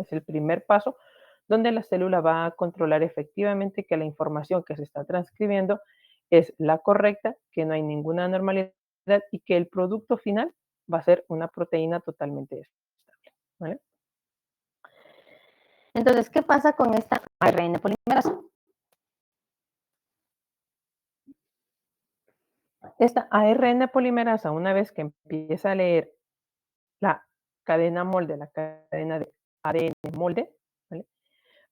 Es el primer paso donde la célula va a controlar efectivamente que la información que se está transcribiendo es la correcta, que no hay ninguna anormalidad y que el producto final va a ser una proteína totalmente estable, ¿vale? Entonces, ¿qué pasa con esta ARN polimerasa? Esta ARN polimerasa, una vez que empieza a leer la cadena molde, la cadena de ADN molde, ¿vale?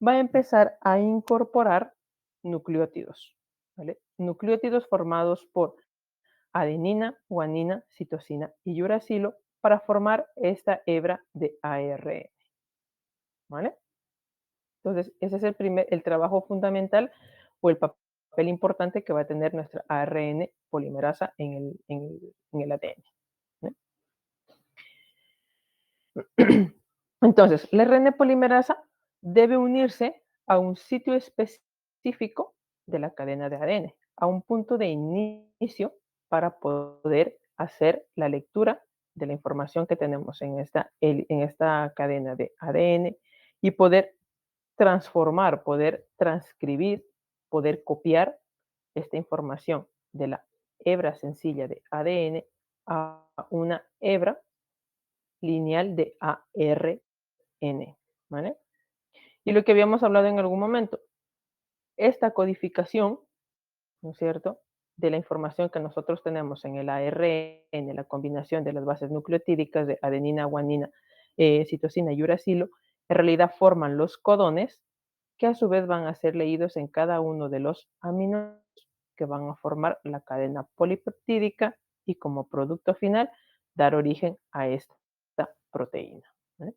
Va a empezar a incorporar nucleótidos, ¿vale? Nucleótidos formados por adenina, guanina, citosina y uracilo para formar esta hebra de ARN, ¿vale? Entonces, ese es el trabajo fundamental o el papel importante que va a tener nuestra ARN polimerasa en el ADN. ¿No? Entonces, la RN polimerasa debe unirse a un sitio específico de la cadena de ADN, a un punto de inicio para poder hacer la lectura de la información que tenemos en esta cadena de ADN y poder transformar, poder transcribir, poder copiar esta información de la hebra sencilla de ADN a una hebra lineal de ARN, ¿vale? Y lo que habíamos hablado en algún momento, esta codificación, ¿no es cierto?, de la información que nosotros tenemos en el ARN, la combinación de las bases nucleotídicas de adenina, guanina, citosina y uracilo, en realidad forman los codones que a su vez van a ser leídos en cada uno de los aminos que van a formar la cadena polipeptídica y como producto final dar origen a esta proteína, ¿vale?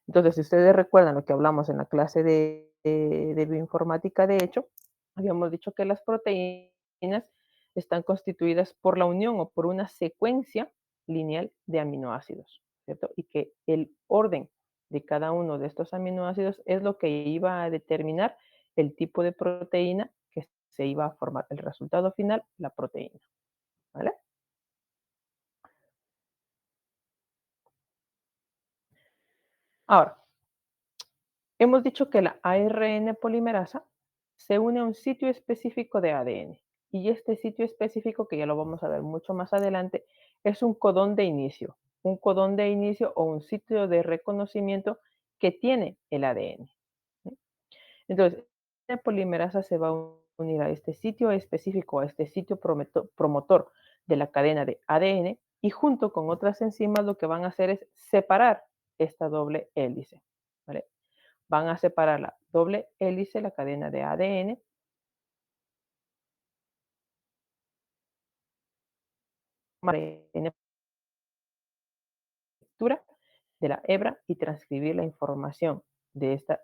Entonces, si ustedes recuerdan lo que hablamos en la clase de bioinformática, de hecho, habíamos dicho que las proteínas están constituidas por la unión o por una secuencia lineal de aminoácidos, ¿cierto? Y que el orden de cada uno de estos aminoácidos es lo que iba a determinar el tipo de proteína que se iba a formar. El resultado final, la proteína, ¿vale? Ahora, hemos dicho que la ARN polimerasa se une a un sitio específico de ADN y este sitio específico, que ya lo vamos a ver mucho más adelante, es un codón de inicio o un sitio de reconocimiento que tiene el ADN. Entonces, la polimerasa se va a unir a este sitio específico, a este sitio promotor de la cadena de ADN y junto con otras enzimas lo que van a hacer es separar esta doble hélice, ¿vale? Van a separar la doble hélice, la cadena de ADN, lectura de la hebra y transcribir la información de esta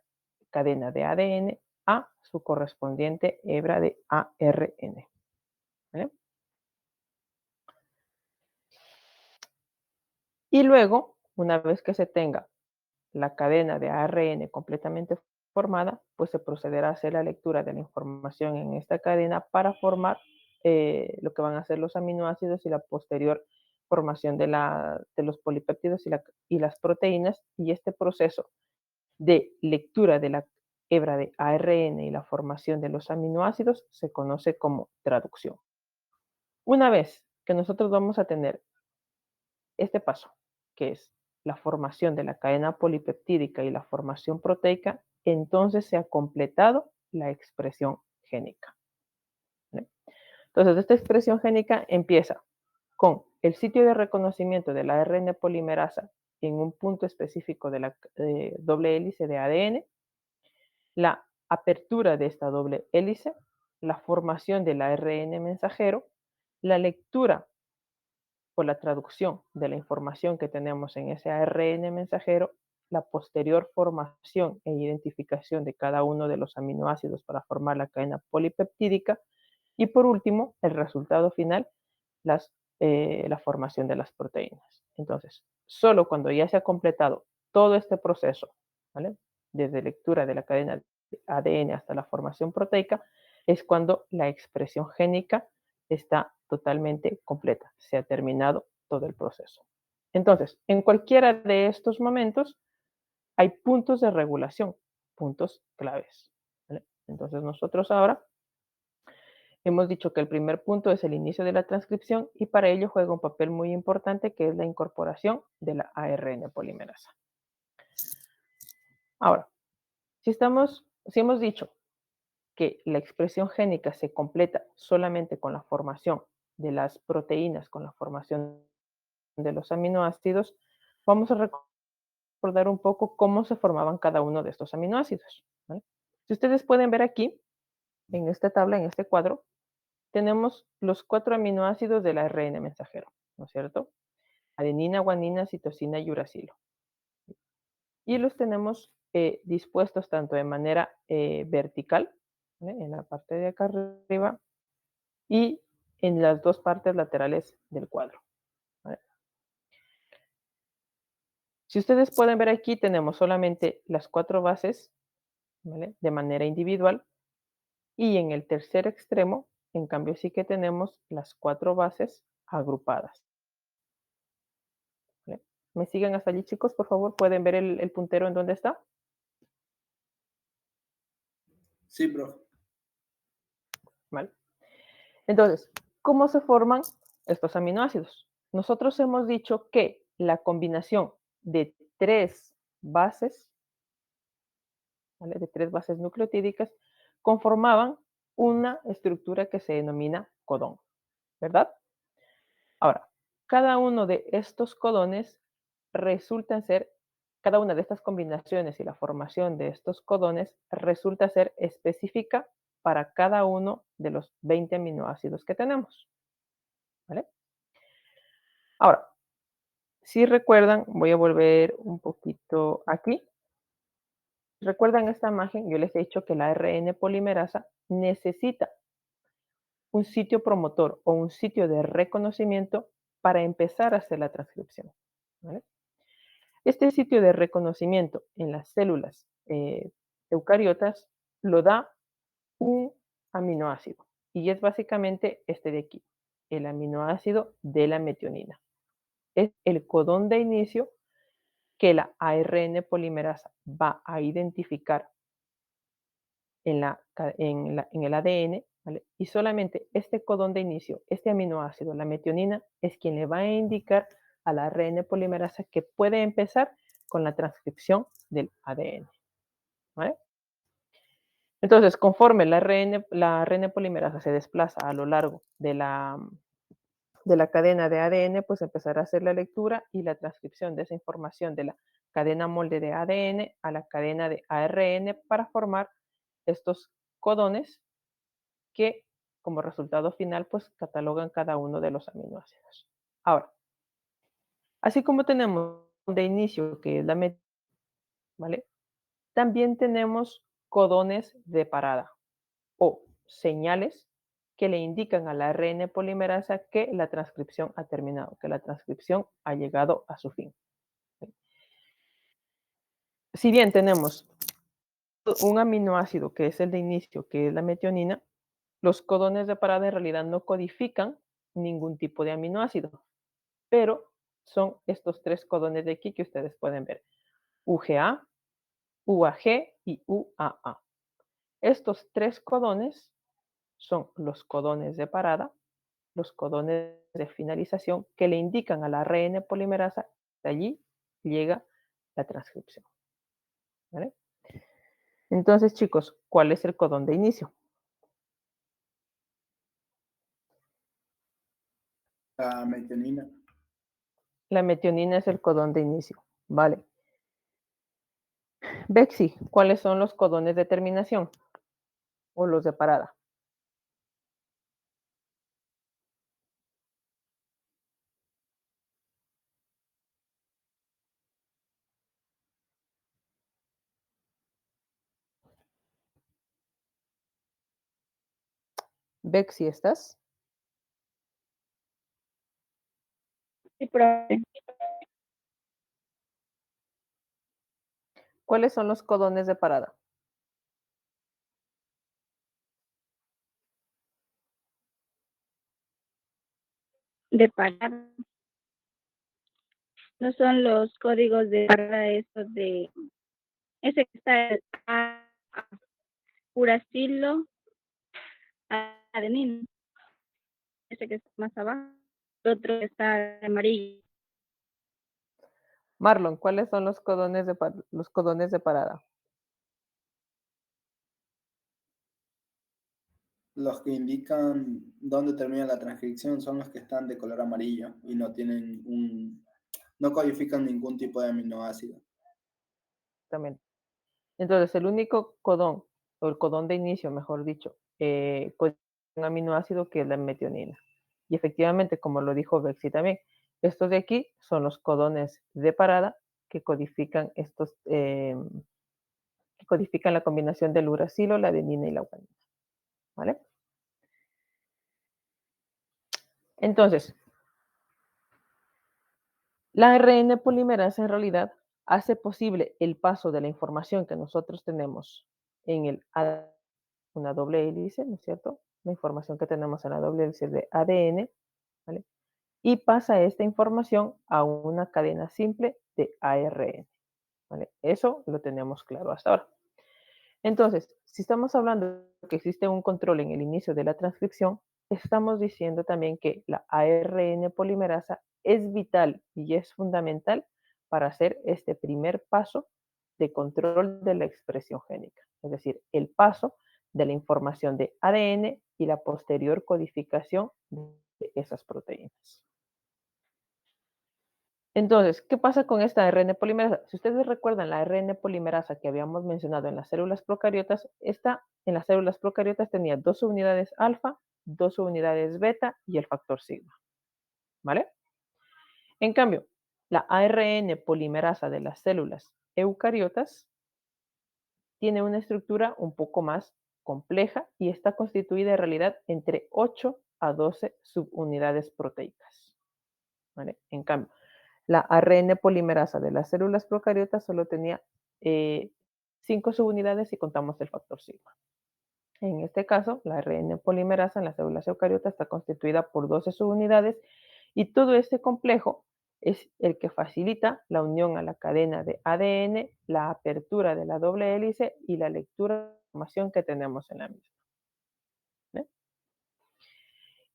cadena de ADN a su correspondiente hebra de ARN, ¿vale? Y luego, una vez que se tenga la cadena de ARN completamente formada, pues se procederá a hacer la lectura de la información en esta cadena para formar lo que van a ser los aminoácidos y la posterior formación de los polipéptidos y las proteínas. Y este proceso de lectura de la hebra de ARN y la formación de los aminoácidos se conoce como traducción. Una vez que nosotros vamos a tener este paso, que es la formación de la cadena polipeptídica y la formación proteica, entonces se ha completado la expresión génica, ¿vale? Entonces, esta expresión génica empieza con el sitio de reconocimiento de la ARN polimerasa en un punto específico de la doble hélice de ADN, la apertura de esta doble hélice, la formación del ARN mensajero, la lectura por la traducción de la información que tenemos en ese ARN mensajero, la posterior formación e identificación de cada uno de los aminoácidos para formar la cadena polipeptídica y por último, el resultado final, la formación de las proteínas. Entonces, solo cuando ya se ha completado todo este proceso, ¿vale?, desde lectura de la cadena de ADN hasta la formación proteica, es cuando la expresión génica está totalmente completa, se ha terminado todo el proceso. Entonces, en cualquiera de estos momentos, hay puntos de regulación, puntos claves. ¿Vale? Entonces nosotros ahora hemos dicho que el primer punto es el inicio de la transcripción y para ello juega un papel muy importante que es la incorporación de la ARN polimerasa. Ahora, si hemos dicho que la expresión génica se completa solamente con la formación de las proteínas, con la formación de los aminoácidos, vamos a recordar un poco cómo se formaban cada uno de estos aminoácidos. ¿Vale? Si ustedes pueden ver aquí, en esta tabla, en este cuadro, tenemos los 4 aminoácidos del ARN mensajero, ¿no es cierto? Adenina, guanina, citosina y uracilo. Y los tenemos dispuestos tanto de manera vertical, en la parte de acá arriba, y en las dos partes laterales del cuadro. ¿Vale? Si ustedes pueden ver aquí, tenemos solamente las 4 bases, ¿vale?, de manera individual, y en el tercer extremo, en cambio, sí que tenemos las 4 bases agrupadas. ¿Vale? ¿Me siguen hasta allí, chicos? Por favor, ¿pueden ver el puntero en dónde está? Sí, profe. ¿Vale? Entonces, ¿cómo se forman estos aminoácidos? Nosotros hemos dicho que la combinación de 3 bases, ¿vale?, de 3 bases nucleotídicas, conformaban una estructura que se denomina codón, ¿verdad? Ahora, cada uno de estos codones resultan ser, cada una de estas combinaciones y la formación de estos codones resulta ser específica para cada uno de los 20 aminoácidos que tenemos. ¿Vale? Ahora, si recuerdan, voy a volver un poquito aquí. ¿Recuerdan esta imagen? Yo les he dicho que la ARN polimerasa necesita un sitio promotor o un sitio de reconocimiento para empezar a hacer la transcripción. ¿Vale? Este sitio de reconocimiento en las células eucariotas lo da un aminoácido y es básicamente este de aquí, el aminoácido de la metionina. Es el codón de inicio que la ARN polimerasa va a identificar en el ADN, ¿vale? Y solamente este codón de inicio, este aminoácido, la metionina, es quien le va a indicar a la ARN polimerasa que puede empezar con la transcripción del ADN. ¿Vale? Entonces, conforme la ARN polimerasa se desplaza a lo largo de la cadena de ADN, pues empezará a hacer la lectura y la transcripción de esa información de la cadena molde de ADN a la cadena de ARN para formar estos codones que como resultado final pues catalogan cada uno de los aminoácidos. Ahora, así como tenemos de inicio que es la metionina, ¿vale? También tenemos codones de parada o señales que le indican a la ARN polimerasa que la transcripción ha terminado, que la transcripción ha llegado a su fin. Si bien tenemos un aminoácido que es el de inicio, que es la metionina, los codones de parada en realidad no codifican ningún tipo de aminoácido, pero son estos 3 codones de aquí que ustedes pueden ver: UGA, UAG y UAA. Estos 3 codones son los codones de parada, los codones de finalización que le indican a la ARN polimerasa que allí llega la transcripción. ¿Vale? Entonces, chicos, ¿cuál es el codón de inicio? La metionina. La metionina es el codón de inicio. Vale. Bexy, ¿cuáles son los codones de terminación? O los de parada. Bexy, ¿estás? Sí, profe. ¿Cuáles son los codones de parada? De parada. No son los códigos de parada estos de Ese que está el uracilo adenina. Ese que está más abajo. El otro que está amarillo. Marlon, ¿cuáles son los codones de parada? Los que indican dónde termina la transcripción son los que están de color amarillo y no tienen no codifican ningún tipo de aminoácido. Exactamente. Entonces, el único codón, o el codón de inicio, mejor dicho, con un aminoácido que es la metionina. Y efectivamente, como lo dijo Bexy también, estos de aquí son los codones de parada que codifican que codifican la combinación del uracilo, la adenina y la guanina. ¿Vale? Entonces, la ARN polimerasa en realidad hace posible el paso de la información que nosotros tenemos en el ADN, una doble hélice, ¿no es cierto? La información que tenemos en la doble hélice de ADN, ¿vale? Y pasa esta información a una cadena simple de ARN, ¿vale? Eso lo tenemos claro hasta ahora. Entonces, si estamos hablando de que existe un control en el inicio de la transcripción, estamos diciendo también que la ARN polimerasa es vital y es fundamental para hacer este primer paso de control de la expresión génica, es decir, el paso de la información de ADN y la posterior codificación de esas proteínas. Entonces, ¿qué pasa con esta ARN polimerasa? Si ustedes recuerdan la ARN polimerasa que habíamos mencionado en las células procariotas, esta en las células procariotas tenía 2 unidades alfa, 2 unidades beta y el factor sigma. ¿Vale? En cambio, la ARN polimerasa de las células eucariotas tiene una estructura un poco más compleja y está constituida en realidad entre 8 a 12 subunidades proteicas. ¿Vale? En cambio, la ARN polimerasa de las células procariotas solo tenía 5 subunidades si contamos el factor sigma. En este caso, la ARN polimerasa en las células eucariotas está constituida por 12 subunidades y todo este complejo es el que facilita la unión a la cadena de ADN, la apertura de la doble hélice y la lectura de la información que tenemos en la misma. ¿Ve?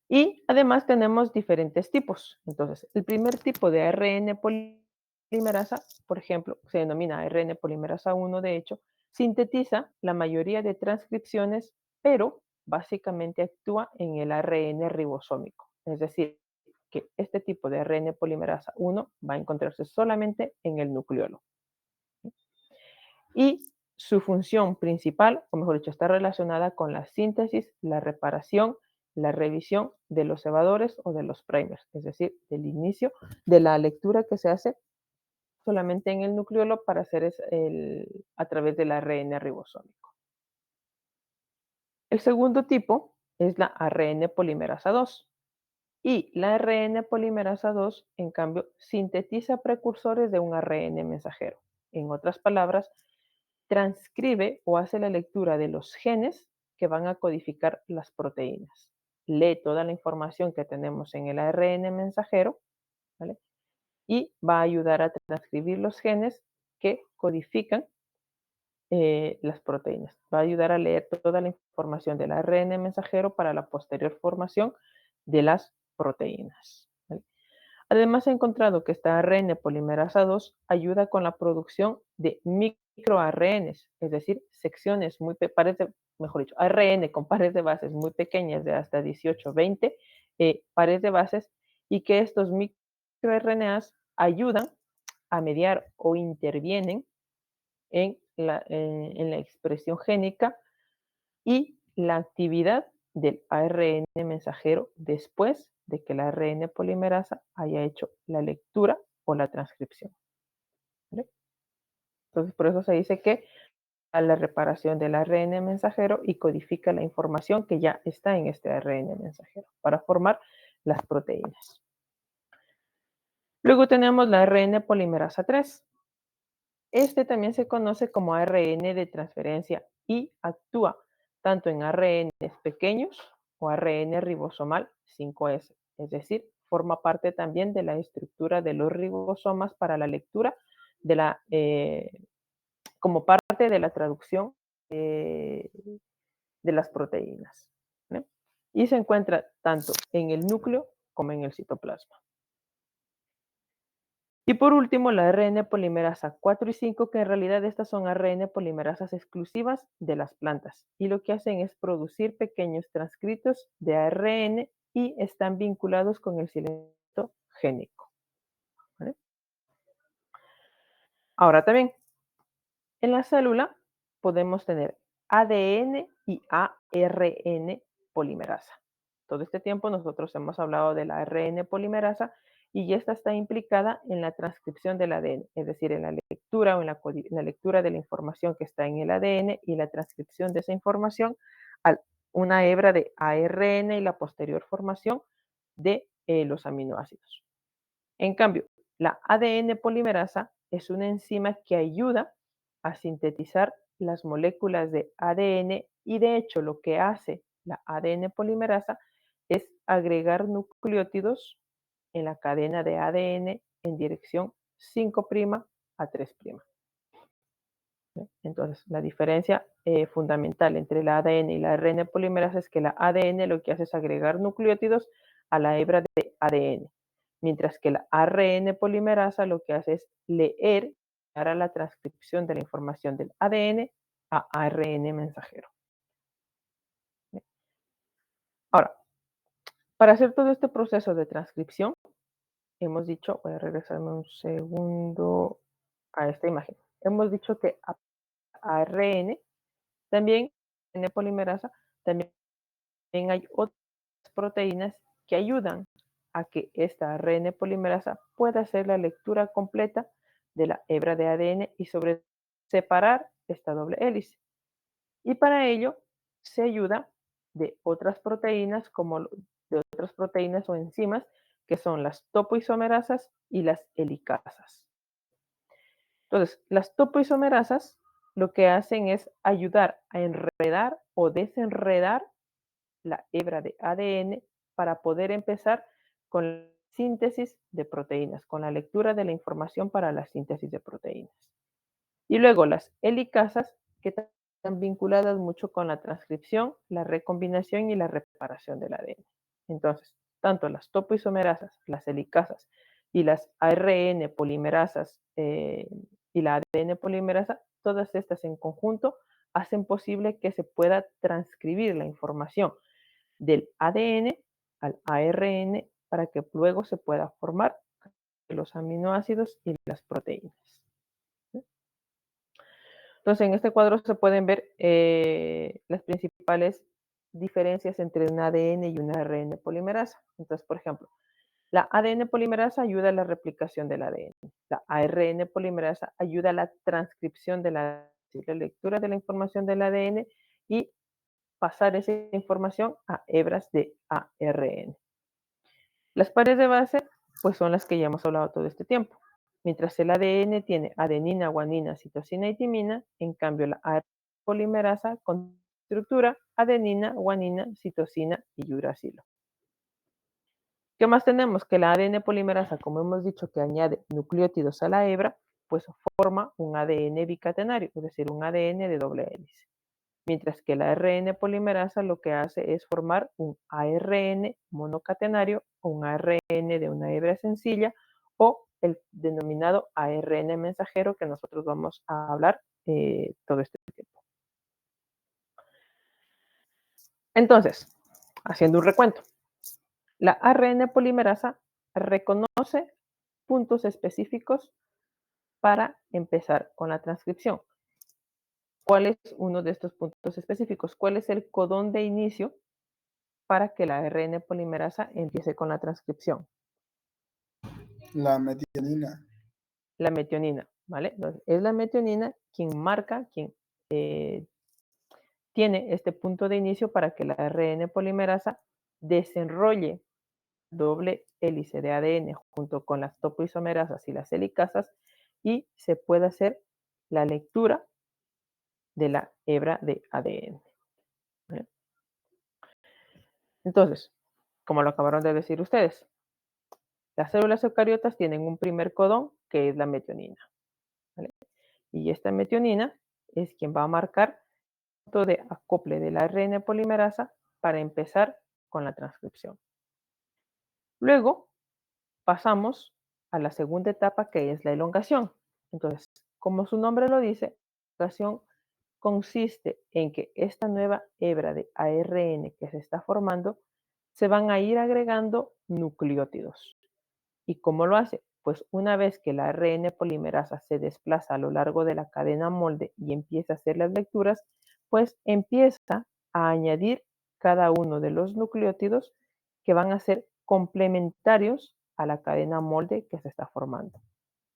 Y además tenemos diferentes tipos. Entonces, el primer tipo de ARN polimerasa, por ejemplo, se denomina ARN polimerasa 1, de hecho, sintetiza la mayoría de transcripciones, pero básicamente actúa en el ARN ribosómico. Es decir, que este tipo de ARN polimerasa 1 va a encontrarse solamente en el nucleolo. Y su función principal, o mejor dicho, está relacionada con la síntesis, la reparación, la revisión de los cebadores o de los primers, es decir, del inicio de la lectura que se hace solamente en el nucleolo para hacer a través del ARN ribosómico. El segundo tipo es la ARN polimerasa 2. Y la ARN polimerasa 2, en cambio, sintetiza precursores de un ARN mensajero. En otras palabras, transcribe o hace la lectura de los genes que van a codificar las proteínas. Lee toda la información que tenemos en el ARN mensajero, ¿vale? Y va a ayudar a transcribir los genes que codifican las proteínas. Va a ayudar a leer toda la información del ARN mensajero para la posterior formación de las proteínas. ¿Vale? Además, he encontrado que esta ARN polimerasa 2 ayuda con la producción de microARNs, es decir, secciones mejor dicho, ARN con pares de bases muy pequeñas de hasta 18, 20 pares de bases, y que estos microRNAs ayudan a mediar o intervienen en la expresión génica y la actividad del ARN mensajero después de que la ARN polimerasa haya hecho la lectura o la transcripción. ¿Vale? Entonces, por eso se dice que a la reparación del ARN mensajero y codifica la información que ya está en este ARN mensajero para formar las proteínas. Luego tenemos la ARN polimerasa 3. Este también se conoce como ARN de transferencia y actúa tanto en ARN pequeños o ARN ribosomal 5S, es decir, forma parte también de la estructura de los ribosomas para la lectura de la como parte de la traducción de las proteínas, ¿no? Y se encuentra tanto en el núcleo como en el citoplasma. Y por último, la ARN polimerasa 4 y 5, que en realidad estas son ARN polimerasas exclusivas de las plantas. Y lo que hacen es producir pequeños transcritos de ARN y están vinculados con el silenciamiento génico, ¿vale? Ahora también, en la célula podemos tener ADN y ARN polimerasa. Todo este tiempo nosotros hemos hablado de la ARN polimerasa y esta está implicada en la transcripción del ADN, es decir, en la lectura o en la lectura de la información que está en el ADN y la transcripción de esa información a una hebra de ARN y la posterior formación de los aminoácidos. En cambio, la ADN polimerasa es una enzima que ayuda a sintetizar las moléculas de ADN' y de hecho lo que hace la ADN polimerasa es agregar nucleótidos en la cadena de ADN en dirección 5' a 3'. Entonces, la diferencia fundamental entre la ADN y la ARN polimerasa es que la ADN lo que hace es agregar nucleótidos a la hebra de ADN, mientras que la ARN polimerasa lo que hace es leer para la transcripción de la información del ADN a ARN mensajero. Ahora, para hacer todo este proceso de transcripción, hemos dicho, voy a regresarme un segundo a esta imagen, hemos dicho que ARN también en polimerasa también hay otras proteínas que ayudan a que esta ARN polimerasa pueda hacer la lectura completa de la hebra de ADN y sobre separar esta doble hélice. Y para ello se ayuda de otras proteínas o enzimas que son las topoisomerasas y las helicasas. Entonces, las topoisomerasas lo que hacen es ayudar a enredar o desenredar la hebra de ADN para poder empezar con la síntesis de proteínas, con la lectura de la información para la síntesis de proteínas. Y luego las helicasas, que están vinculadas mucho con la transcripción, la recombinación y la reparación del ADN. Entonces, tanto las topoisomerasas, las helicasas y las ARN polimerasas y la ADN polimerasa, todas estas en conjunto hacen posible que se pueda transcribir la información del ADN al ARN para que luego se pueda formar los aminoácidos y las proteínas. Entonces, en este cuadro se pueden ver las principales diferencias entre un ADN y una ARN polimerasa. Entonces, por ejemplo, la ADN polimerasa ayuda a la replicación del ADN. La ARN polimerasa ayuda a la transcripción de la lectura de la información del ADN y pasar esa información a hebras de ARN. Las pares de base, pues son las que ya hemos hablado todo este tiempo. Mientras el ADN tiene adenina, guanina, citosina y timina, en cambio la ARN polimerasa con estructura adenina, guanina, citosina y uracilo. ¿Qué más tenemos? Que la ADN polimerasa, como hemos dicho, que añade nucleótidos a la hebra, pues forma un ADN bicatenario, es decir, un ADN de doble hélice. Mientras que la ARN polimerasa lo que hace es formar un ARN monocatenario o un ARN de una hebra sencilla o el denominado ARN mensajero que nosotros vamos a hablar todo este tiempo. Entonces, haciendo un recuento, la ARN polimerasa reconoce puntos específicos para empezar con la transcripción. ¿Cuál es uno de estos puntos específicos? ¿Cuál es el codón de inicio para que la ARN polimerasa empiece con la transcripción? La metionina. La metionina, ¿vale? Entonces, es la metionina quien marca, quien tiene este punto de inicio para que la ARN polimerasa desenrolle doble hélice de ADN junto con las topoisomerasas y las helicasas y se pueda hacer la lectura de la hebra de ADN. ¿Vale? Entonces, como lo acabaron de decir ustedes, las células eucariotas tienen un primer codón que es la metionina, ¿vale? Y esta metionina es quien va a marcar el punto de acople del ARN polimerasa para empezar con la transcripción. Luego pasamos a la segunda etapa, que es la elongación. Entonces, como su nombre lo dice, la elongación consiste en que esta nueva hebra de ARN que se está formando se van a ir agregando nucleótidos. ¿Y cómo lo hace? Pues una vez que la ARN polimerasa se desplaza a lo largo de la cadena molde y empieza a hacer las lecturas, pues empieza a añadir cada uno de los nucleótidos que van a ser complementarios a la cadena molde que se está formando.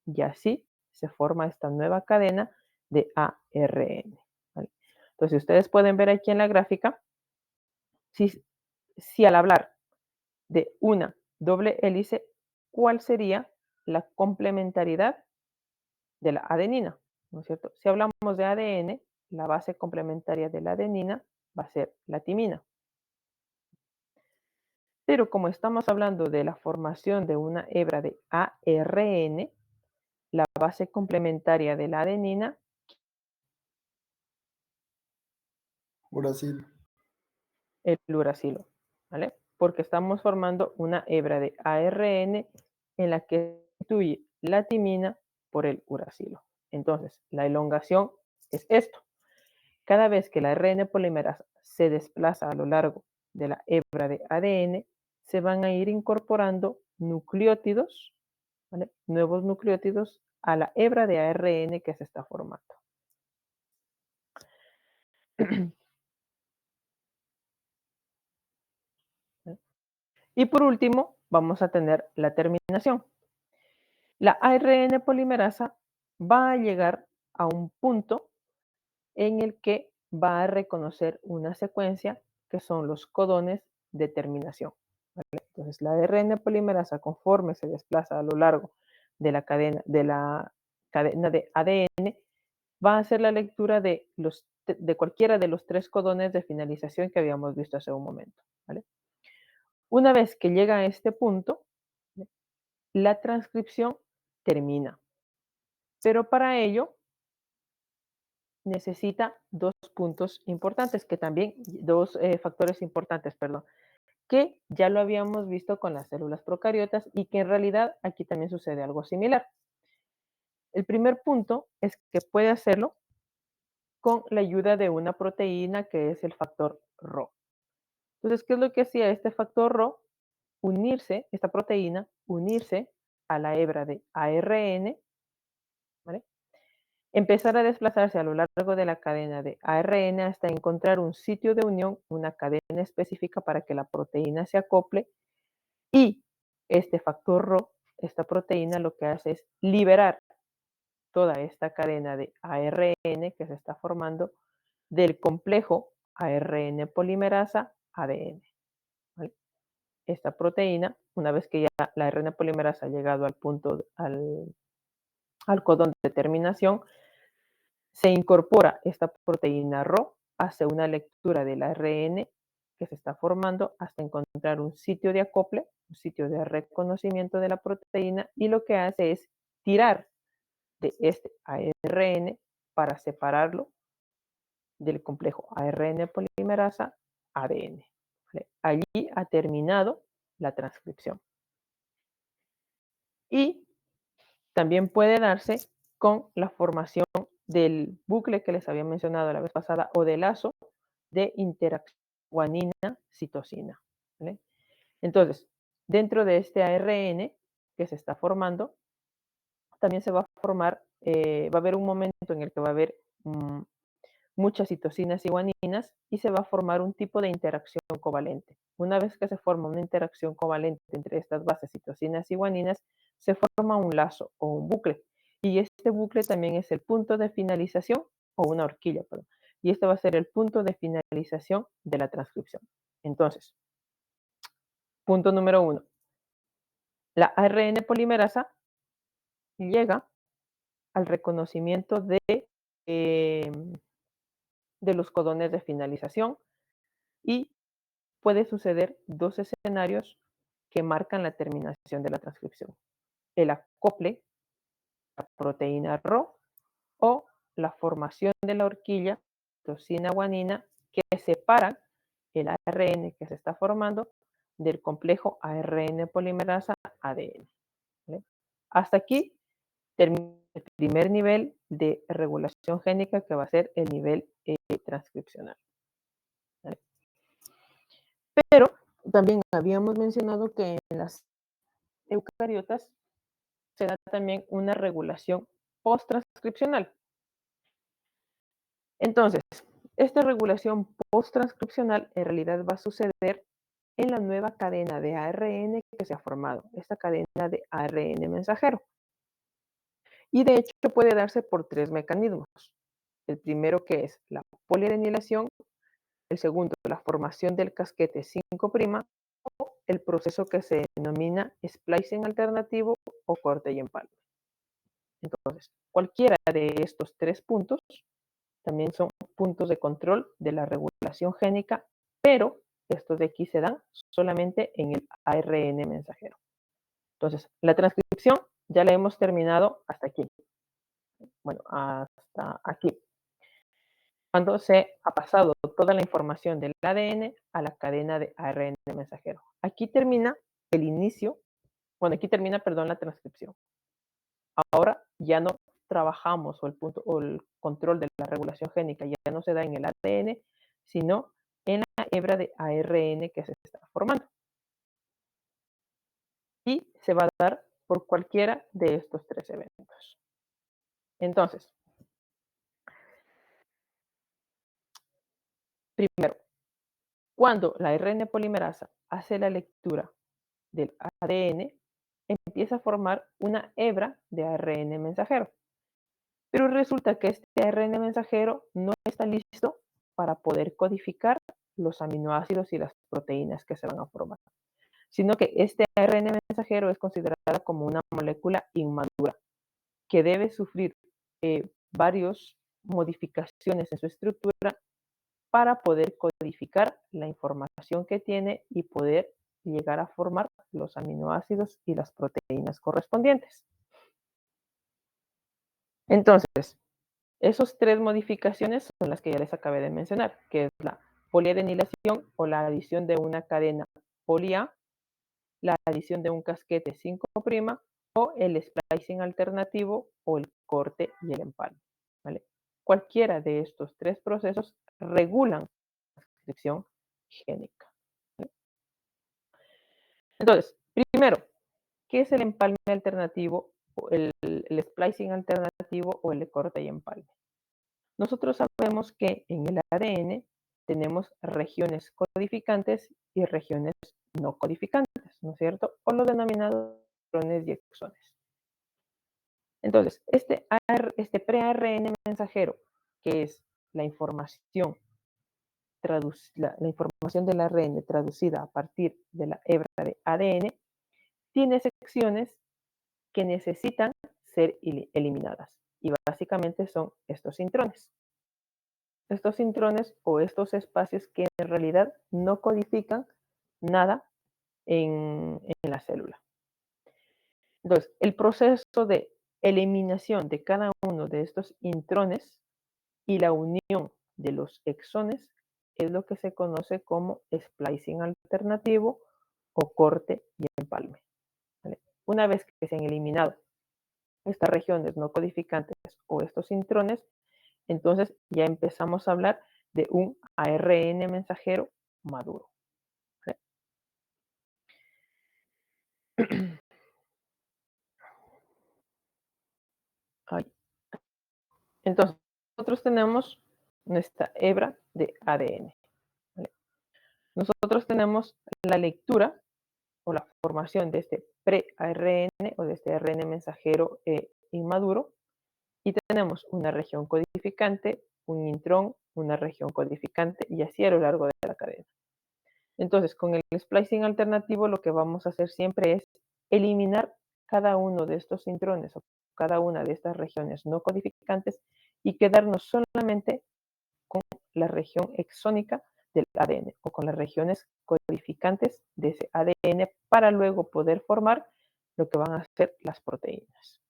Y así se forma esta nueva cadena de ARN. ¿Vale? Entonces, ustedes pueden ver aquí en la gráfica, si al hablar de una doble hélice, ¿cuál sería la complementariedad de la adenina? ¿No es cierto? Si hablamos de ADN, la base complementaria de la adenina va a ser la timina. Pero como estamos hablando de la formación de una hebra de ARN, la base complementaria de la adenina, Uracilo. el uracilo, ¿vale? Porque estamos formando una hebra de ARN en la que sustituye la timina por el uracilo. Entonces, la elongación es esto. Cada vez que la ARN polimerasa se desplaza a lo largo de la hebra de ADN, se van a ir incorporando nucleótidos, ¿vale? Nuevos nucleótidos a la hebra de ARN que se está formando. Y por último, vamos a tener la terminación. La ARN polimerasa va a llegar a un punto en el que va a reconocer una secuencia que son los codones de terminación. ¿Vale? Entonces, la ARN polimerasa, conforme se desplaza a lo largo de la cadena de ADN, va a hacer la lectura de cualquiera de los 3 codones de finalización que habíamos visto hace un momento. ¿Vale? Una vez que llega a este punto, la transcripción termina. Pero para ello necesita dos puntos importantes, dos factores importantes, perdón, que ya lo habíamos visto con las células procariotas y que en realidad aquí también sucede algo similar. El primer punto es que puede hacerlo con la ayuda de una proteína que es el factor Rho. Entonces, ¿qué es lo que hacía este factor Rho? Esta proteína, unirse a la hebra de ARN, ¿vale? Empezar a desplazarse a lo largo de la cadena de ARN hasta encontrar un sitio de unión, una cadena específica para que la proteína se acople, y este factor Rho, esta proteína, lo que hace es liberar toda esta cadena de ARN que se está formando del complejo ARN polimerasa ADN. ¿Vale? Esta proteína, una vez que ya la ARN polimerasa ha llegado al punto, al codón de terminación, se incorpora esta proteína Rho, hace una lectura del ARN que se está formando hasta encontrar un sitio de acople, un sitio de reconocimiento de la proteína, y lo que hace es tirar de este ARN para separarlo del complejo ARN polimerasa ADN. ¿Vale? Allí ha terminado la transcripción. Y también puede darse con la formación del bucle que les había mencionado la vez pasada o del lazo de interacción guanina-citosina. ¿Vale? Entonces, dentro de este ARN que se está formando, también se va a formar, va a haber un momento en el que va a haber muchas citosinas y guaninas y se va a formar un tipo de interacción covalente. Una vez que se forma una interacción covalente entre estas bases citosinas y guaninas, se forma un lazo o un bucle. Y este bucle también es el punto de finalización, o una horquilla, perdón. Y este va a ser el punto de finalización de la transcripción. Entonces, punto número 1. La ARN polimerasa llega al reconocimiento eh, de los codones de finalización y puede suceder dos escenarios que marcan la terminación de la transcripción: el acople, la proteína Rho, o la formación de la horquilla citosina-guanina que separa el ARN que se está formando del complejo ARN polimerasa ADN. ¿Vale? Hasta aquí termina el primer nivel de regulación génica, que va a ser el nivel transcripcional. ¿Vale? Pero también habíamos mencionado que en las eucariotas se da también una regulación post-transcripcional. Entonces, esta regulación post-transcripcional en realidad va a suceder en la nueva cadena de ARN que se ha formado, esta cadena de ARN mensajero. Y de hecho puede darse por 3 mecanismos. El primero, que es la poliadenilación; el segundo, la formación del casquete 5', o el proceso que se denomina splicing alternativo o corte y empalme. Entonces, cualquiera de estos 3 puntos también son puntos de control de la regulación génica, pero estos de aquí se dan solamente en el ARN mensajero. Entonces, la transcripción ya la hemos terminado hasta aquí. Bueno, hasta aquí. Cuando se ha pasado toda la información del ADN a la cadena de ARN mensajero. Aquí termina el inicio, bueno, aquí termina, perdón, la transcripción. Ahora ya no trabajamos, o el control de la regulación génica ya no se da en el ADN, sino en la hebra de ARN que se está formando. Y se va a dar por cualquiera de estos 3 eventos. Entonces, primero, cuando la ARN polimerasa hace la lectura del ADN, empieza a formar una hebra de ARN mensajero. Pero resulta que este ARN mensajero no está listo para poder codificar los aminoácidos y las proteínas que se van a formar, sino que este ARN mensajero es considerada como una molécula inmadura, que debe sufrir varias modificaciones en su estructura para poder codificar la información que tiene y poder llegar a formar los aminoácidos y las proteínas correspondientes. Entonces, esas 3 modificaciones son las que ya les acabé de mencionar, que es la poliadenilación o la adición de una cadena poli-A, la adición de un casquete 5' o el splicing alternativo o el corte y el empalme. ¿Vale? Cualquiera de estos 3 procesos regulan la transcripción génica. ¿Vale? Entonces, primero, ¿qué es el empalme alternativo, o el splicing alternativo o el corte y empalme? Nosotros sabemos que en el ADN tenemos regiones codificantes y regiones no codificantes, ¿no es cierto? O los denominados intrones y exones. Entonces, este pre-ARN mensajero, que es la información del ARN traducida a partir de la hebra de ADN, tiene secciones que necesitan ser eliminadas. Y básicamente son estos intrones. Estos intrones o estos espacios que en realidad no codifican nada en la célula. Entonces, el proceso de eliminación de cada uno de estos intrones y la unión de los exones es lo que se conoce como splicing alternativo o corte y empalme. ¿Vale? Una vez que se han eliminado estas regiones no codificantes o estos intrones, entonces ya empezamos a hablar de un ARN mensajero maduro. Entonces, nosotros tenemos nuestra hebra de ADN. ¿Vale? Nosotros tenemos la lectura o la formación de este pre-ARN o de este ARN mensajero inmaduro, y tenemos una región codificante, un intrón, una región codificante, y así a lo largo de la cadena. Entonces, con el splicing alternativo lo que vamos a hacer siempre es eliminar cada uno de estos intrones o cada una de estas regiones no codificantes y quedarnos solamente con la región exónica del ADN o con las regiones codificantes de ese ADN para luego poder formar lo que van a ser las proteínas.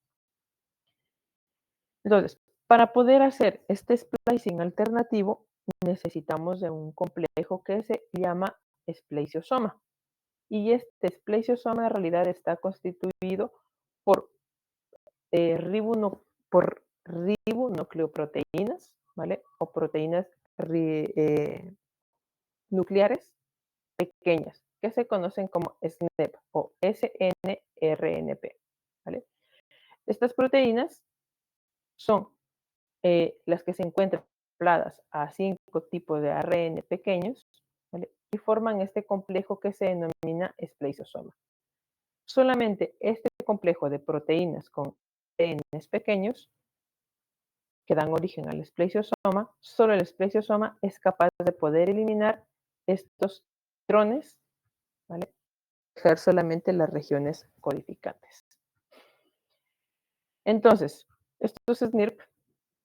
Entonces, Para poder hacer este splicing alternativo, necesitamos de un complejo que se llama espleciosoma. Y este espleciosoma en realidad está constituido por, ribonucleoproteínas, ¿vale? O proteínas nucleares pequeñas, que se conocen como SNP o SNRNP, ¿vale? Estas proteínas son las que se encuentran acopladas a 5 tipos de ARN pequeños, ¿vale? Y forman este complejo que se denomina espleciosoma. Solamente este complejo de proteínas con ARNs pequeños que dan origen al espleciosoma, solo el espleciosoma es capaz de poder eliminar estos electrones, ¿vale? Dejar solamente las regiones codificantes. Entonces, estos SNRP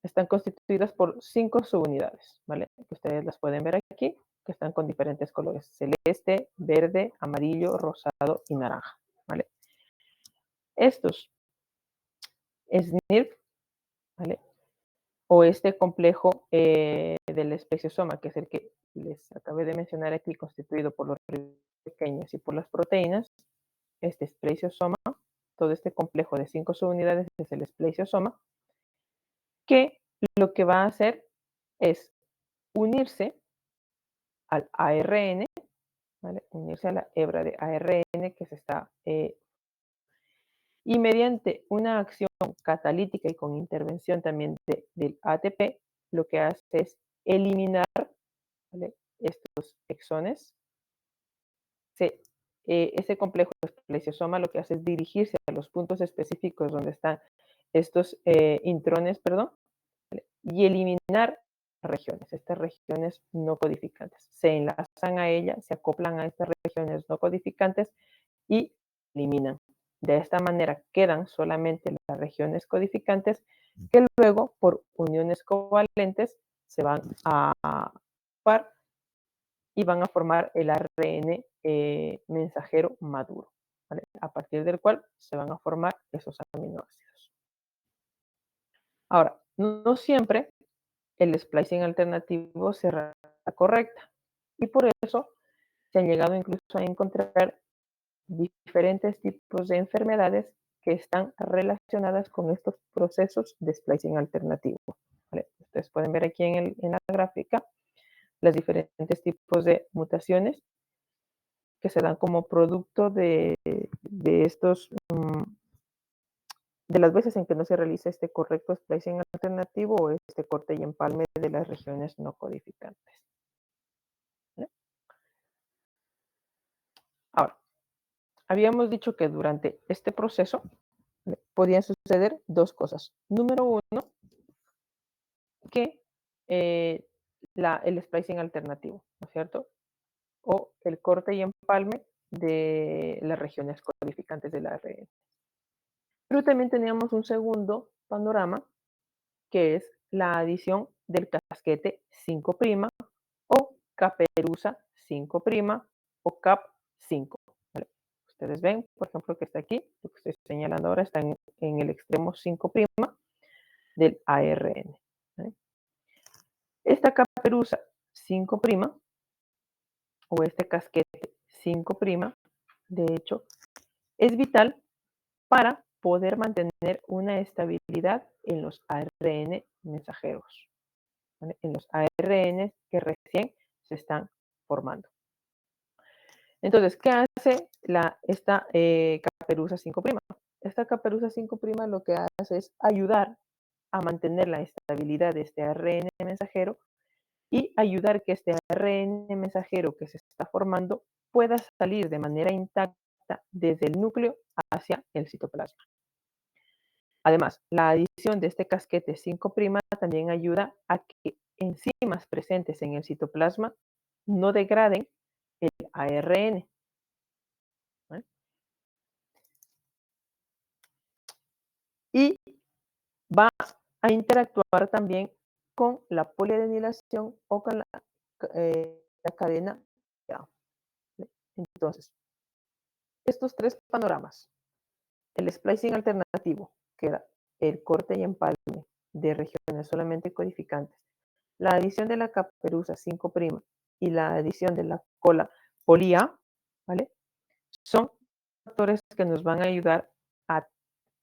están constituidas por 5 subunidades, ¿vale? Que ustedes las pueden ver aquí, que están con diferentes colores: celeste, verde, amarillo, rosado y naranja, ¿vale? Estos SNRP, ¿vale? O este complejo del espleciosoma, que es el que les acabé de mencionar aquí, constituido por los pequeños y por las proteínas, este espleciosoma, todo este complejo de 5 subunidades es el espleciosoma, que lo que va a hacer es unirse al ARN, ¿vale? Unirse a la hebra de ARN que se está y mediante una acción catalítica y con intervención también del ATP, lo que hace es eliminar, ¿vale?, estos exones. Ese complejo de espleciosoma lo que hace es dirigirse a los puntos específicos donde están estos intrones, perdón, ¿vale?, y eliminar regiones, estas regiones no codificantes. Se enlazan a ellas, se acoplan a estas regiones no codificantes y eliminan. De esta manera quedan solamente las regiones codificantes que luego, por uniones covalentes, se van a ocupar y van a formar el ARN mensajero maduro, ¿vale?, a partir del cual se van a formar esos aminoácidos. Ahora, no siempre el splicing alternativo será correcta y por eso se han llegado incluso a encontrar diferentes tipos de enfermedades que están relacionadas con estos procesos de splicing alternativo, ¿vale? Ustedes pueden ver aquí en la gráfica los diferentes tipos de mutaciones que se dan como producto de estos, de las veces en que no se realiza este correcto splicing alternativo o este corte y empalme de las regiones no codificantes, ¿vale? Ahora, habíamos dicho que durante este proceso podían suceder 2 cosas. Número 1, que el splicing alternativo, ¿no es cierto? O el corte y empalme de las regiones codificantes del ARN. Pero también teníamos un segundo panorama, que es la adición del casquete 5' o caperuza 5' o CAP5. ¿Vale? Ustedes ven, por ejemplo, que está aquí, lo que estoy señalando ahora está en el extremo 5' del ARN, ¿vale? Esta caperuza 5' o este casquete 5', de hecho, es vital para poder mantener una estabilidad en los ARN mensajeros, ¿vale?, en los ARN que recién se están formando. Entonces, ¿qué hace esta caperuza 5'? Esta caperuza 5' lo que hace es ayudar a mantener la estabilidad de este ARN mensajero y ayudar que este ARN mensajero que se está formando pueda salir de manera intacta desde el núcleo hacia el citoplasma. Además, la adición de este casquete 5' también ayuda a que enzimas presentes en el citoplasma no degraden el ARN, ¿vale? Y va a interactuar también con la poliadenilación o con la cadena. Entonces, estos 3 panoramas, el splicing alternativo, que era el corte y empalme de regiones solamente codificantes, la adición de la caperuza 5' y la adición de la cola poli-A, ¿vale? Son factores que nos van a ayudar a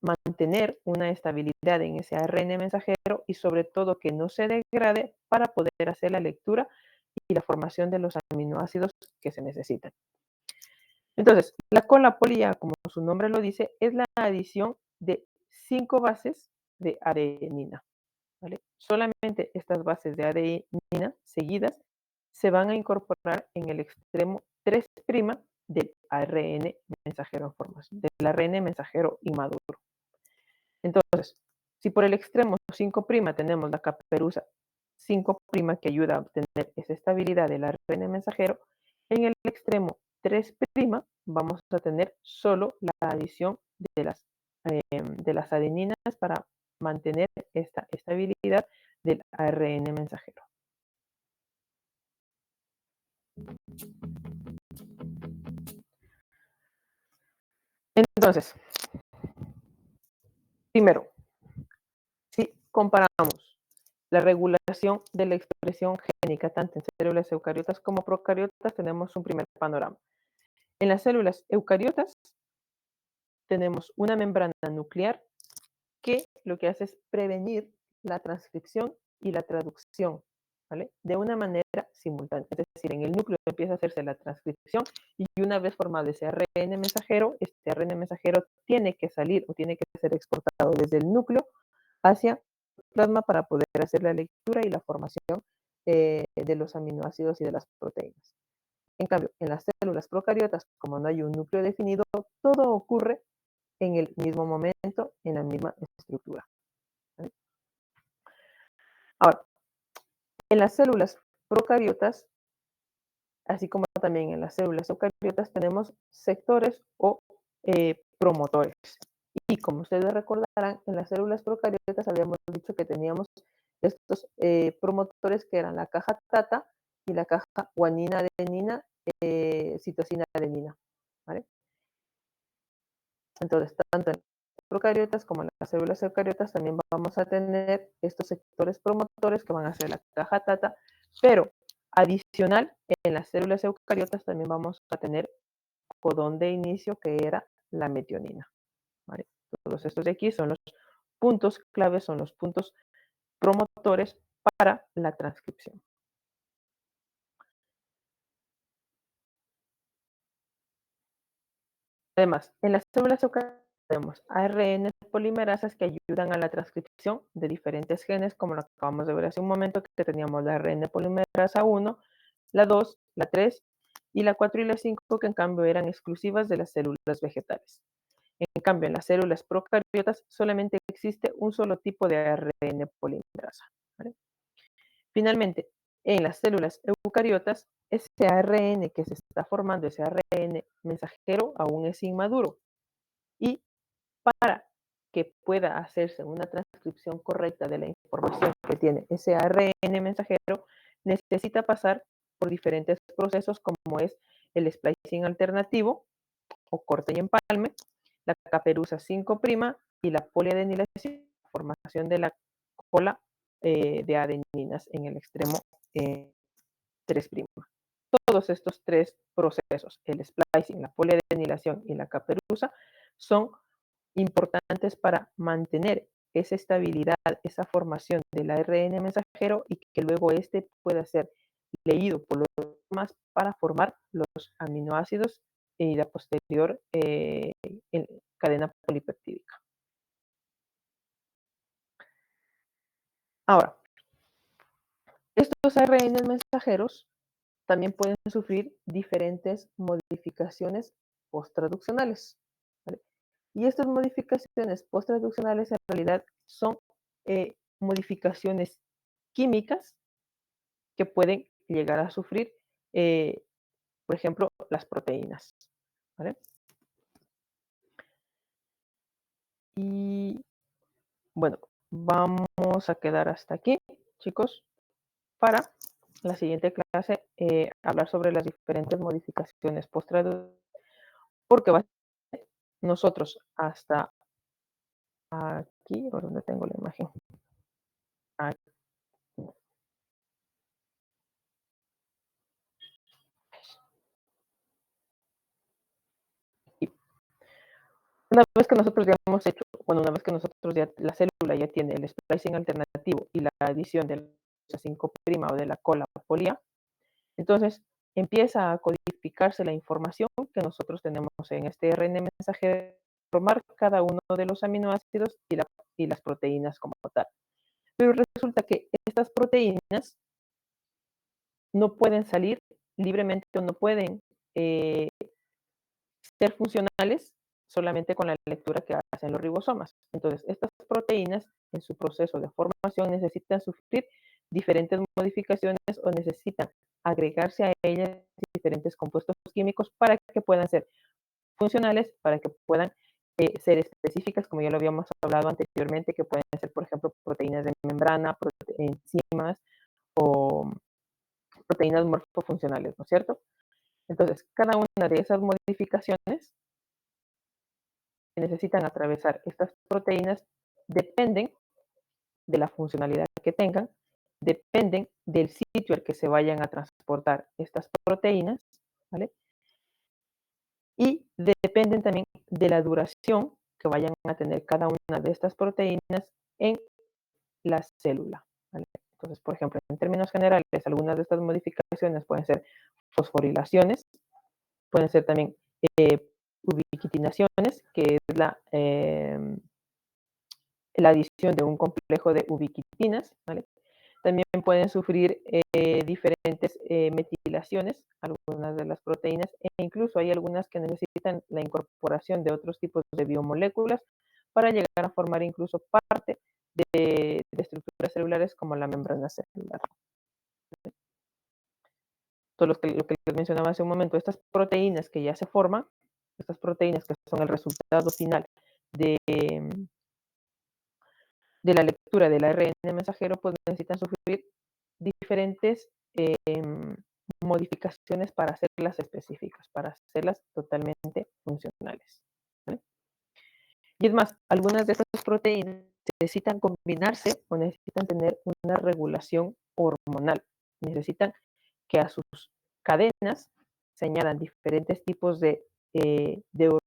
mantener una estabilidad en ese ARN mensajero y sobre todo que no se degrade para poder hacer la lectura y la formación de los aminoácidos que se necesitan. Entonces, la cola poli-A, como su nombre lo dice, es la adición de 5 bases de adenina, ¿vale? Solamente estas bases de adenina seguidas se van a incorporar en el extremo 3' del ARN mensajero en formación, del ARN mensajero inmaduro. Entonces, si por el extremo 5' tenemos la caperuza 5' que ayuda a obtener esa estabilidad del ARN mensajero, en el extremo 3' vamos a tener solo la adición de las adeninas para mantener esta estabilidad del ARN mensajero. Entonces, primero, si comparamos la regulación de la expresión génica tanto en células eucariotas como procariotas, tenemos un primer panorama. En las células eucariotas tenemos una membrana nuclear que lo que hace es prevenir la transcripción y la traducción, ¿vale? De una manera simultánea. Es decir, en el núcleo empieza a hacerse la transcripción y una vez formado ese ARN mensajero, este ARN mensajero tiene que salir o tiene que ser exportado desde el núcleo hacia el plasma para poder hacer la lectura y la formación de los aminoácidos y de las proteínas. En cambio, en las células procariotas, como no hay un núcleo definido, todo ocurre en el mismo momento, en la misma estructura. ¿Vale? Ahora, en las células procariotas, así como también en las células eucariotas, tenemos sectores o promotores. Y como ustedes recordarán, en las células procariotas habíamos dicho que teníamos estos promotores que eran la caja tata y la caja guanina-adenina, citosina-adenina. ¿Vale? Entonces, tanto en las procariotas como en las células eucariotas también vamos a tener estos sectores promotores que van a ser la caja tata, pero adicional, en las células eucariotas también vamos a tener codón de inicio que era la metionina. ¿Vale? Todos estos de aquí son los puntos claves, son los puntos promotores para la transcripción. Además, en las células eucariotas tenemos ARN polimerasas que ayudan a la transcripción de diferentes genes, como lo acabamos de ver hace un momento, que teníamos la ARN polimerasa 1, la 2, la 3 y la 4 y la 5, que en cambio eran exclusivas de las células vegetales. En cambio, en las células procariotas solamente existe un solo tipo de ARN polimerasa. ¿Vale? Finalmente, en las células eucariotas, ese ARN que se está formando, ese ARN mensajero, aún es inmaduro. Y para que pueda hacerse una transcripción correcta de la información que tiene ese ARN mensajero, necesita pasar por diferentes procesos como es el splicing alternativo o corte y empalme, la caperuza 5' y la poliadenilación, formación de la cola de adeninas en el extremo 3'. Todos estos tres procesos, el splicing, la poliadenilación y la caperuza, son importantes para mantener esa estabilidad, esa formación del ARN mensajero y que luego este pueda ser leído por los demás para formar los aminoácidos y la posterior cadena polipeptídica. Ahora, estos ARN mensajeros también pueden sufrir diferentes modificaciones posttraduccionales. ¿Vale? Y estas modificaciones posttraduccionales en realidad son modificaciones químicas que pueden llegar a sufrir, por ejemplo, las proteínas. ¿Vale? Y bueno, vamos a quedar hasta aquí, chicos, para la siguiente clase hablar sobre las diferentes modificaciones posttraduccionales, porque va a ser nosotros hasta aquí, por donde tengo la imagen. Una vez que nosotros ya hemos hecho, bueno, una vez que nosotros ya, la célula ya tiene el splicing alternativo y la adición de la 5' o de la cola polía, entonces empieza a codificarse la información que nosotros tenemos en este RN mensajero, formar cada uno de los aminoácidos y las proteínas como tal. Pero resulta que estas proteínas no pueden salir libremente o no pueden ser funcionales solamente con la lectura que hacen los ribosomas. Entonces, estas proteínas en su proceso de formación necesitan sufrir diferentes modificaciones o necesitan agregarse a ellas diferentes compuestos químicos para que puedan ser funcionales, para que puedan ser específicas, como ya lo habíamos hablado anteriormente, que pueden ser, por ejemplo, proteínas de membrana, enzimas o proteínas morfofuncionales, ¿no es cierto? Entonces, cada una de esas modificaciones que necesitan atravesar estas proteínas dependen de la funcionalidad que tengan, dependen del sitio al que se vayan a transportar estas proteínas, ¿vale? Y dependen también de la duración que vayan a tener cada una de estas proteínas en la célula, ¿vale? Entonces, por ejemplo, en términos generales, algunas de estas modificaciones pueden ser fosforilaciones, pueden ser también ubiquitinaciones, que es la adición de un complejo de ubiquitinas, ¿vale? También pueden sufrir diferentes metilaciones, algunas de las proteínas, e incluso hay algunas que necesitan la incorporación de otros tipos de biomoléculas para llegar a formar incluso parte de estructuras celulares como la membrana celular. Todo lo que les mencionaba hace un momento, estas proteínas que ya se forman, estas proteínas que son el resultado final de la lectura del ARN mensajero, pues necesitan sufrir diferentes modificaciones para hacerlas específicas, para hacerlas totalmente funcionales, ¿vale? Y es más, algunas de estas proteínas necesitan combinarse o necesitan tener una regulación hormonal. Necesitan que a sus cadenas se añadan diferentes tipos de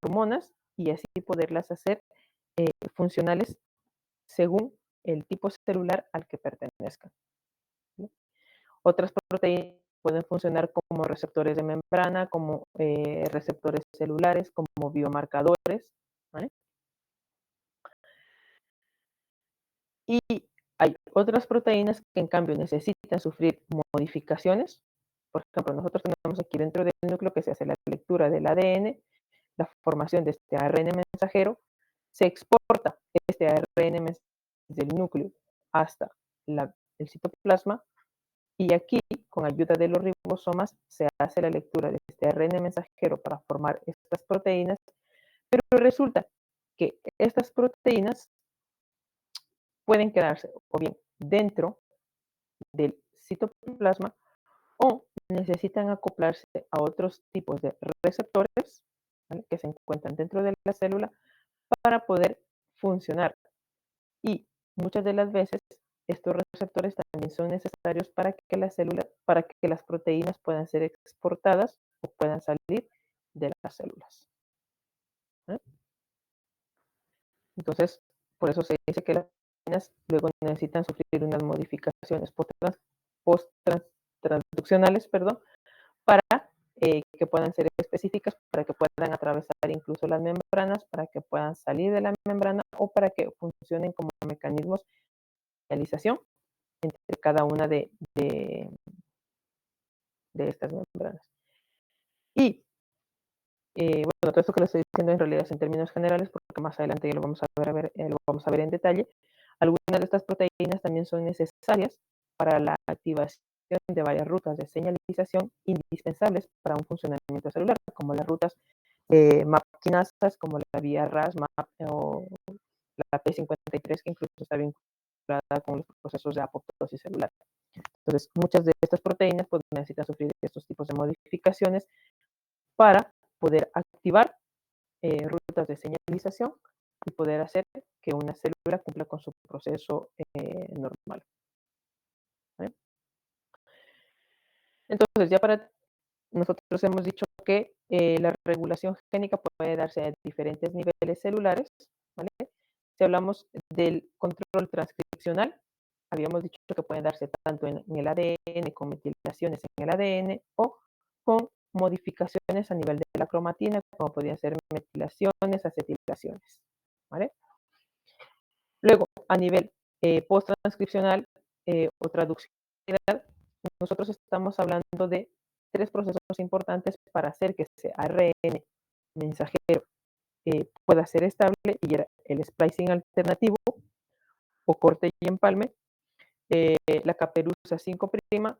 hormonas y así poderlas hacer funcionales según el tipo celular al que pertenezcan, ¿sí? Otras proteínas pueden funcionar como receptores de membrana, como receptores celulares, como biomarcadores, ¿vale? Y hay otras proteínas que en cambio necesitan sufrir modificaciones. Por ejemplo, nosotros tenemos aquí dentro del núcleo que se hace la lectura del ADN, la formación de este ARN mensajero, se exporta este ARN del núcleo hasta el citoplasma y aquí, con ayuda de los ribosomas, se hace la lectura de este ARN mensajero para formar estas proteínas, pero resulta que estas proteínas pueden quedarse o bien dentro del citoplasma o necesitan acoplarse a otros tipos de receptores, ¿vale?, que se encuentran dentro de la célula para poder funcionar. Y muchas de las veces estos receptores también son necesarios para que las proteínas puedan ser exportadas o puedan salir de las células, ¿eh? Entonces, por eso se dice que las proteínas luego necesitan sufrir unas modificaciones post-transduccionales, para que puedan ser específicas, para que puedan atravesar incluso las membranas, para que puedan salir de la membrana o para que funcionen como mecanismos de señalización entre cada una de estas membranas. Y bueno, todo esto que les estoy diciendo en realidad es en términos generales, porque más adelante ya lo vamos a ver en detalle. Algunas de estas proteínas también son necesarias para la activación de varias rutas de señalización indispensables para un funcionamiento celular, como las rutas MAP quinasas, como la vía RAS, MAP o la P53, que incluso está vinculada con los procesos de apoptosis celular. Entonces, muchas de estas proteínas pues, necesitan sufrir estos tipos de modificaciones para poder activar rutas de señalización y poder hacer que una célula cumpla con su proceso normal, ¿vale? Entonces, ya para nosotros hemos dicho que la regulación génica puede darse a diferentes niveles celulares, ¿vale? Si hablamos del control transcripcional, habíamos dicho que puede darse tanto en el ADN, con metilaciones en el ADN, o con modificaciones a nivel de la cromatina, como podrían ser metilaciones, acetilaciones, ¿vale? Luego, a nivel post-transcripcional o traducción, nosotros estamos hablando de 3 procesos importantes para hacer que ese ARN mensajero pueda ser estable, y era el splicing alternativo o corte y empalme, la caperuza 5'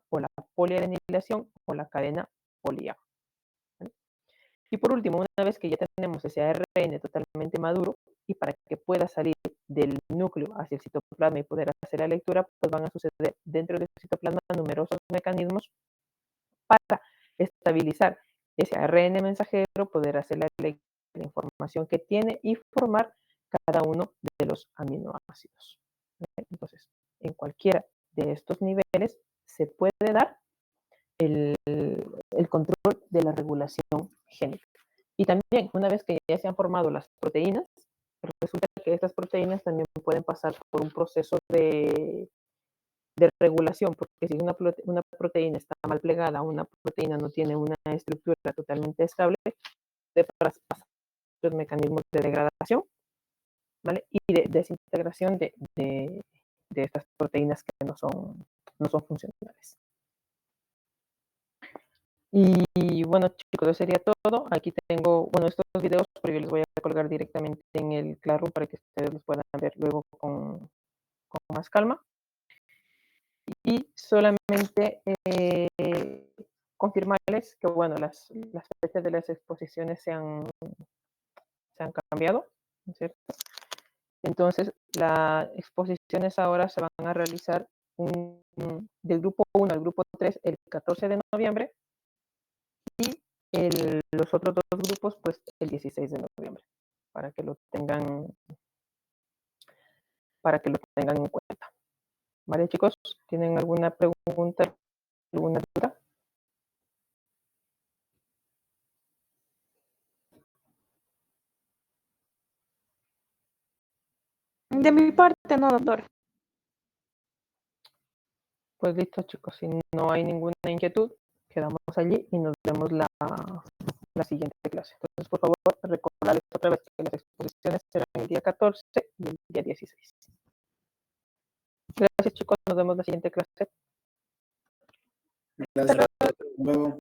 o la poliarenilación o la cadena polia. ¿Vale? Y por último, una vez que ya tenemos ese ARN totalmente maduro, y para que pueda salir del núcleo hacia el citoplasma y poder hacer la lectura, pues van a suceder dentro del citoplasma numerosos mecanismos para estabilizar ese ARN mensajero, poder hacer la información que tiene y formar cada uno de los aminoácidos. Entonces, en cualquiera de estos niveles se puede dar el control de la regulación génica. Y también, una vez que ya se han formado las proteínas, resulta que estas proteínas también pueden pasar por un proceso de regulación, porque si una proteína está mal plegada, una proteína no tiene una estructura totalmente estable, puede pasar los mecanismos de degradación, ¿vale? Y de desintegración de estas proteínas que no son funcionales. Y bueno, chicos, eso sería todo. Aquí tengo, bueno, estos videos, pero yo les voy a colgar directamente en el Classroom para que ustedes los puedan ver luego con más calma. Y solamente confirmarles que, bueno, las fechas de las exposiciones se han cambiado, ¿no es cierto? Entonces, las exposiciones ahora se van a realizar del grupo 1 al grupo 3 el 14 de noviembre, y los otros 2 grupos, pues, el 16 de noviembre, para que lo tengan en cuenta. ¿Vale, chicos? ¿Tienen alguna pregunta, alguna duda? De mi parte, no, doctor. Pues listo, chicos, si no hay ninguna inquietud, quedamos allí y nos vemos la siguiente clase. Entonces, por favor, recordarles otra vez que las exposiciones serán el día 14 y el día 16. Gracias, chicos, nos vemos la siguiente clase. Gracias. Hasta luego.